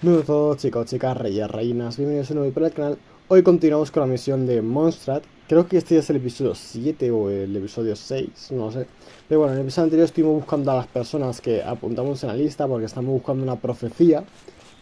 Hola a todos chicos, chicas, reyes, reinas, bienvenidos a un nuevo video para el canal. Hoy continuamos con la misión de Mondstadt. Creo que este ya es el episodio 7 o el episodio 6, no lo sé. Pero bueno, en el episodio anterior estuvimos buscando a las personas que apuntamos en la lista porque estamos buscando una profecía.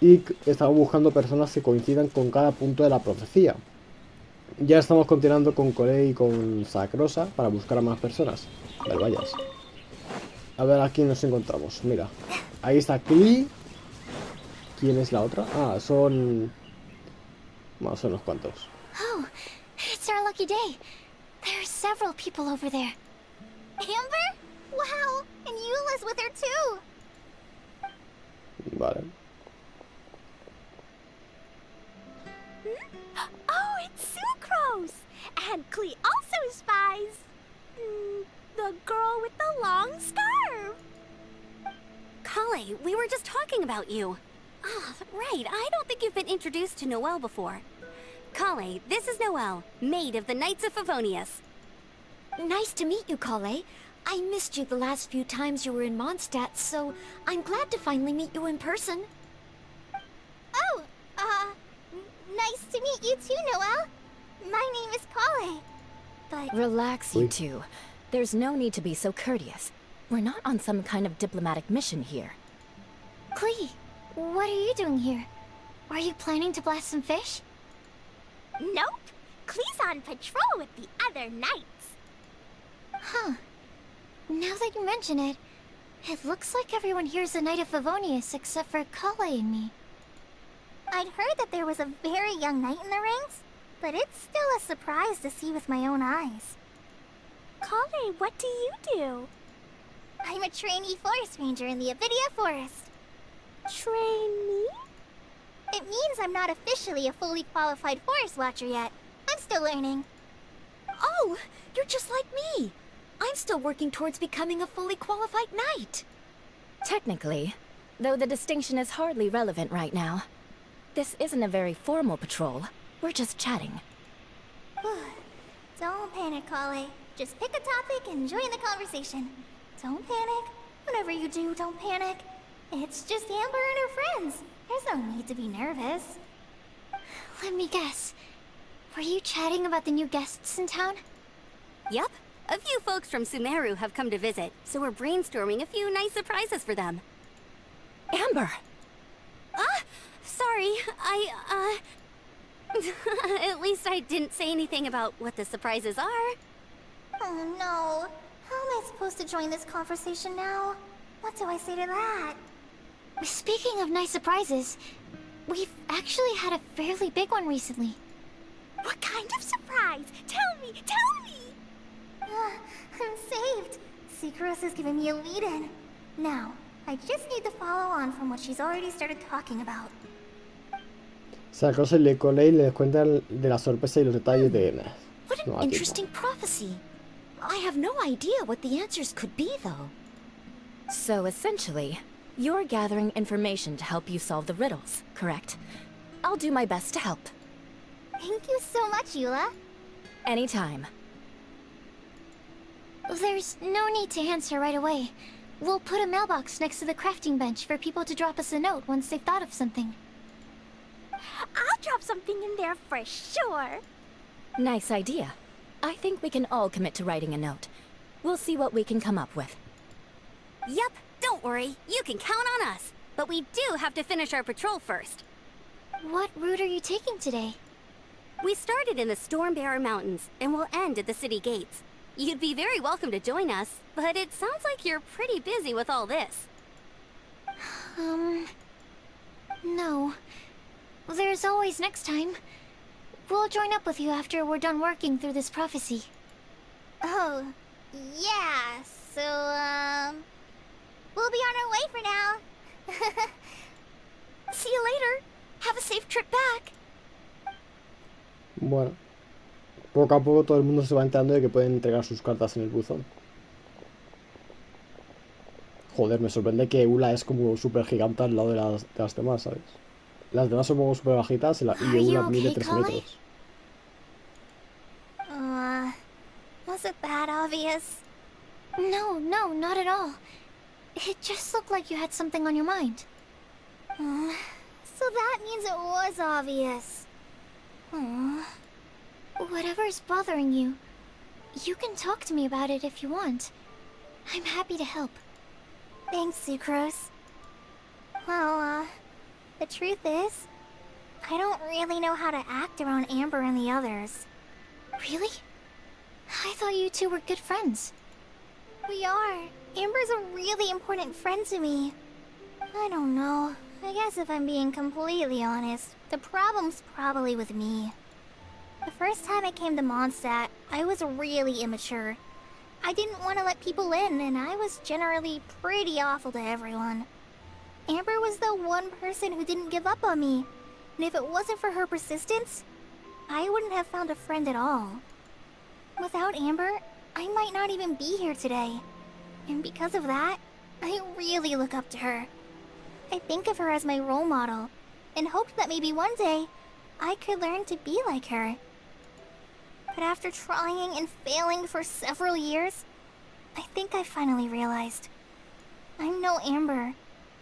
Y estamos buscando personas que coincidan con cada punto de la profecía. Ya estamos continuando con Kuki y con Sacarosa para buscar a más personas. A ver, vayas. A ver, aquí nos encontramos, mira. Ahí está Klee. ¿Quién es la otra? Ah, son... Más unos cuantos. Oh, it's our lucky day. There are several people over there. Amber? Wow, and Eula's with her too. Vale. Oh, it's Sucrose! And Klee also spies. The girl with the long scarf. Kale, we were just talking about you. Ah, right, I don't think you've been introduced to Noelle before. Kale, this is Noelle, maid of the Knights of Favonius. Nice to meet you, Kale. I missed you the last few times you were in Mondstadt, so I'm glad to finally meet you in person. Oh, nice to meet you too, Noelle. My name is Kale. But... Relax, you two. There's no need to be so courteous. We're not on some kind of diplomatic mission here. Klee, what are you doing here? Are you planning to blast some fish? Nope. Klee's on patrol with the other knights. Huh. Now that you mention it, it looks like everyone here's a Knight of Favonius except for Kale and me. I'd heard that there was a very young knight in the ranks, but it's still a surprise to see with my own eyes. Kale, what do you do? I'm a trainee forest ranger in the Avidia Forest. Trainee? It means I'm not officially a fully qualified forest watcher yet. I'm still learning. Oh, you're just like me. I'm still working towards becoming a fully qualified knight. Technically, though the distinction is hardly relevant right now. This isn't a very formal patrol. We're just chatting. Don't panic, Kale. Just pick a topic and join the conversation. Don't panic. Whatever you do, don't panic. It's just Amber and her friends. There's no need to be nervous. Let me guess. Were you chatting about the new guests in town? Yup, a few folks from Sumeru have come to visit, so we're brainstorming a few nice surprises for them. Amber! Sorry, At least I didn't say anything about what the surprises are. Oh no. How am I supposed to join this conversation now? What do I say to that? Speaking of nice surprises, we've actually had a fairly big one recently. What kind of surprise? Tell me! Tell me! I'm saved. Sacarosa is giving me a lead-in. Now, I just need to follow on from what she's already started talking about. Sacarosa y Kuki les cuentan de la sorpresa y los detalles de... What an interesting prophecy. I have no idea what the answers could be, though. So essentially, you're gathering information to help you solve the riddles, correct? I'll do my best to help. Thank you so much, Eula. Anytime. There's no need to answer right away. We'll put a mailbox next to the crafting bench for people to drop us a note once they've thought of something. I'll drop something in there for sure. Nice idea. I think we can all commit to writing a note. We'll see what we can come up with. Yup, don't worry, you can count on us. But we do have to finish our patrol first. What route are you taking today? We started in the Stormbearer Mountains, and we'll end at the city gates. You'd be very welcome to join us, but it sounds like you're pretty busy with all this. No. There's always next time. We'll join up with you after we're done working through this prophecy. Oh, yeah, so, we'll be on our way for now. See you later. Have a safe trip back. Bueno, poco a poco todo el mundo se va enterando de que pueden entregar sus cartas en el buzón. Joder, me sorprende que Eula es como súper gigante al lado de las demás, ¿sabes? Las demás son como súper bajitas y Eula mide 3 metros. Was it that obvious? No, not at all. It just looked like you had something on your mind. So that means it was obvious. Aww. Whatever's bothering you, you can talk to me about it if you want. I'm happy to help. Thanks, Sucrose. Well, the truth is, I don't really know how to act around Amber and the others. Really? I thought you two were good friends. We are. Amber's a really important friend to me. I don't know. I guess if I'm being completely honest, the problem's probably with me. The first time I came to Mondstadt, I was really immature. I didn't want to let people in, and I was generally pretty awful to everyone. Amber was the one person who didn't give up on me, and if it wasn't for her persistence, I wouldn't have found a friend at all. Without Amber, I might not even be here today. And because of that, I really look up to her. I think of her as my role model, and hoped that maybe one day, I could learn to be like her. But after trying and failing for several years, I think I finally realized. I'm no Amber,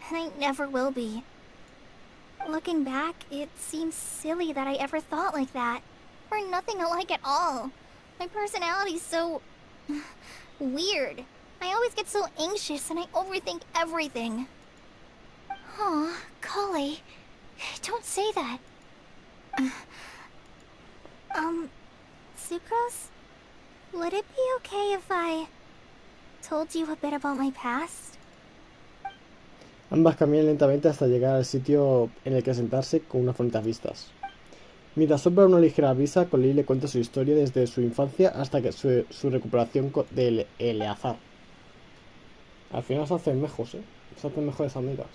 and I never will be. Looking back, it seems silly that I ever thought like that. We're nothing alike at all. My personality's so... weird. I always get so anxious and I overthink everything. Aw, Kale, don't say that. Sucrose? Would it be okay if I told you a bit about my past? Ambas caminan lentamente hasta llegar al sitio en el que sentarse con unas bonitas vistas. Mientras sopla una ligera brisa, Colin le cuenta su historia desde su infancia hasta que su recuperación del Eleazar. Al final se hacen mejores, se hacen mejores amigas.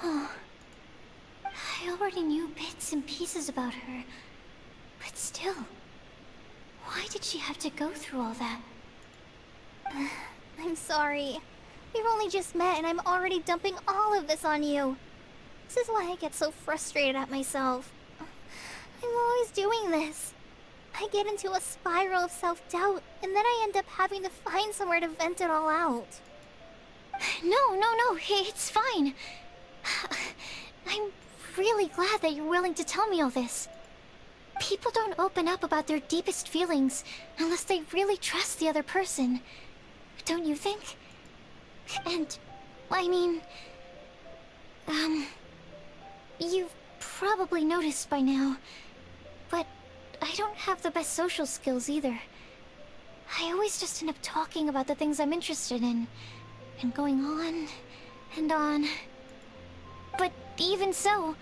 I already knew bits and pieces about her, but still, why did she have to go through all that? I'm sorry. We've only just met and I'm already dumping all of this on you. This is why I get so frustrated at myself. I'm always doing this. I get into a spiral of self-doubt, and then I end up having to find somewhere to vent it all out. No, it's fine. I'm really glad that you're willing to tell me all this. People don't open up about their deepest feelings unless they really trust the other person. Don't you think? And, I mean... you've probably noticed by now, but I don't have the best social skills either. I always just end up talking about the things I'm interested in, and going on and on. But even so,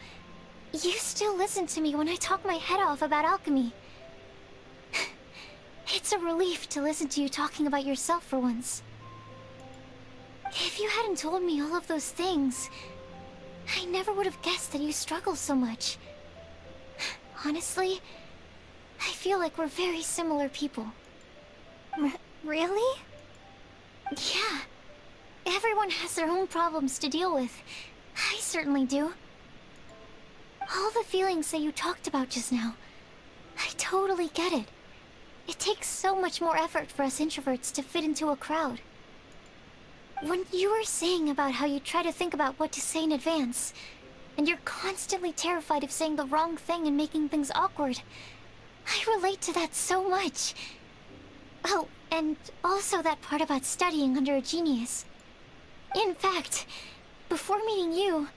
you still listen to me when I talk my head off about alchemy. It's a relief to listen to you talking about yourself for once. If you hadn't told me all of those things, I never would have guessed that you struggle so much. Honestly, I feel like we're very similar people. Really? Yeah. Everyone has their own problems to deal with. I certainly do. All the feelings that you talked about just now, I totally get it. It takes so much more effort for us introverts to fit into a crowd. When you were saying about how you try to think about what to say in advance, and you're constantly terrified of saying the wrong thing and making things awkward, I relate to that so much. Oh, and also that part about studying under a genius. In fact, before meeting you,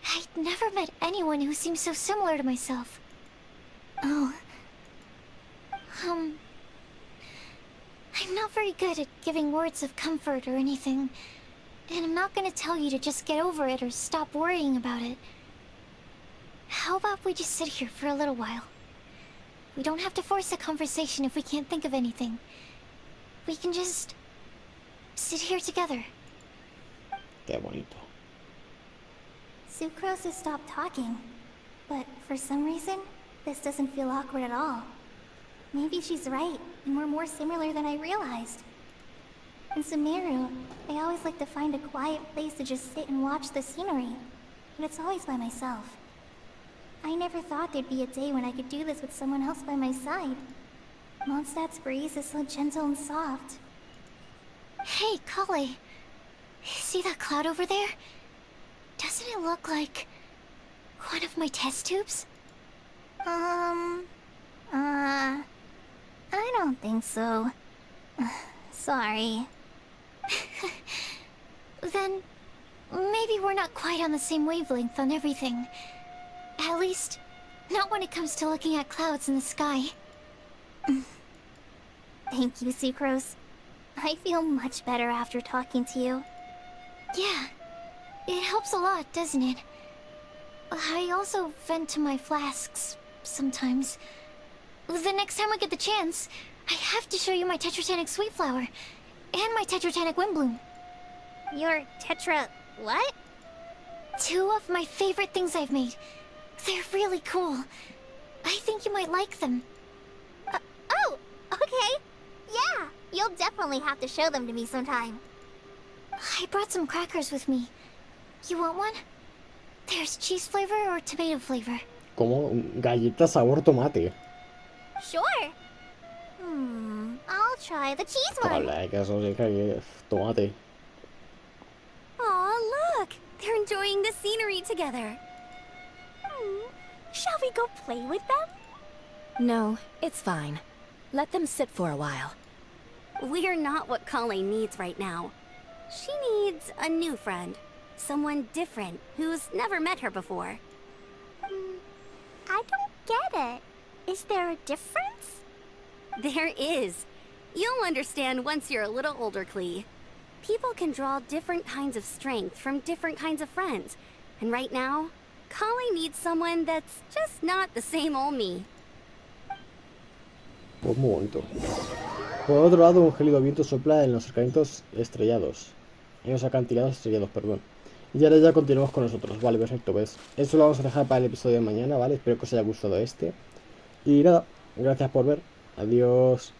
I'd never met anyone who seemed so similar to myself. Oh. I'm not very good at giving words of comfort or anything, and I'm not gonna tell you to just get over it or stop worrying about it. How about we just sit here for a little while? We don't have to force a conversation if we can't think of anything. We can just sit here together. Qué bonito. Sucrose has stopped talking, but for some reason, this doesn't feel awkward at all. Maybe she's right, and we're more similar than I realized. In Sumeru, I always like to find a quiet place to just sit and watch the scenery, but it's always by myself. I never thought there'd be a day when I could do this with someone else by my side. Mondstadt's breeze is so gentle and soft. Hey, Kale. See that cloud over there? Doesn't it look like One of my test tubes? I don't think so. Sorry. Then maybe we're not quite on the same wavelength on everything. At least, not when it comes to looking at clouds in the sky. Thank you, Sucrose. I feel much better after talking to you. Yeah, it helps a lot, doesn't it? I also vent to my flasks sometimes. The next time I get the chance, I have to show you my Tetratanic Sweet Flower and my Tetratanic Windbloom. Your Tetra... what? Two of my favorite things I've made. They're really cool. I think you might like them. Oh, okay. Yeah, you'll definitely have to show them to me sometime. I brought some crackers with me. You want one? There's cheese flavor or tomato flavor. Como galleta sabor tomate. Sure. I'll try the cheese one. Hola, que eso sí que tomate. Aw, look! They're enjoying the scenery together. Shall we go play with them? No, it's fine. Let them sit for a while. We're not what Kale needs right now. She needs a new friend. Someone different, who's never met her before. I don't get it. Is there a difference? There is. You'll understand once you're a little older, Klee. People can draw different kinds of strength from different kinds of friends. And right now, Kale needs someone that's just not the same old me. Pues muy bonito. Por otro lado, un gélido viento sopla en los cercanitos estrellados. En los acantilados estrellados, perdón. Y ahora ya continuamos con nosotros. Vale, perfecto, pues. Eso lo vamos a dejar para el episodio de mañana, ¿vale? Espero que os haya gustado este. Y nada, gracias por ver. Adiós.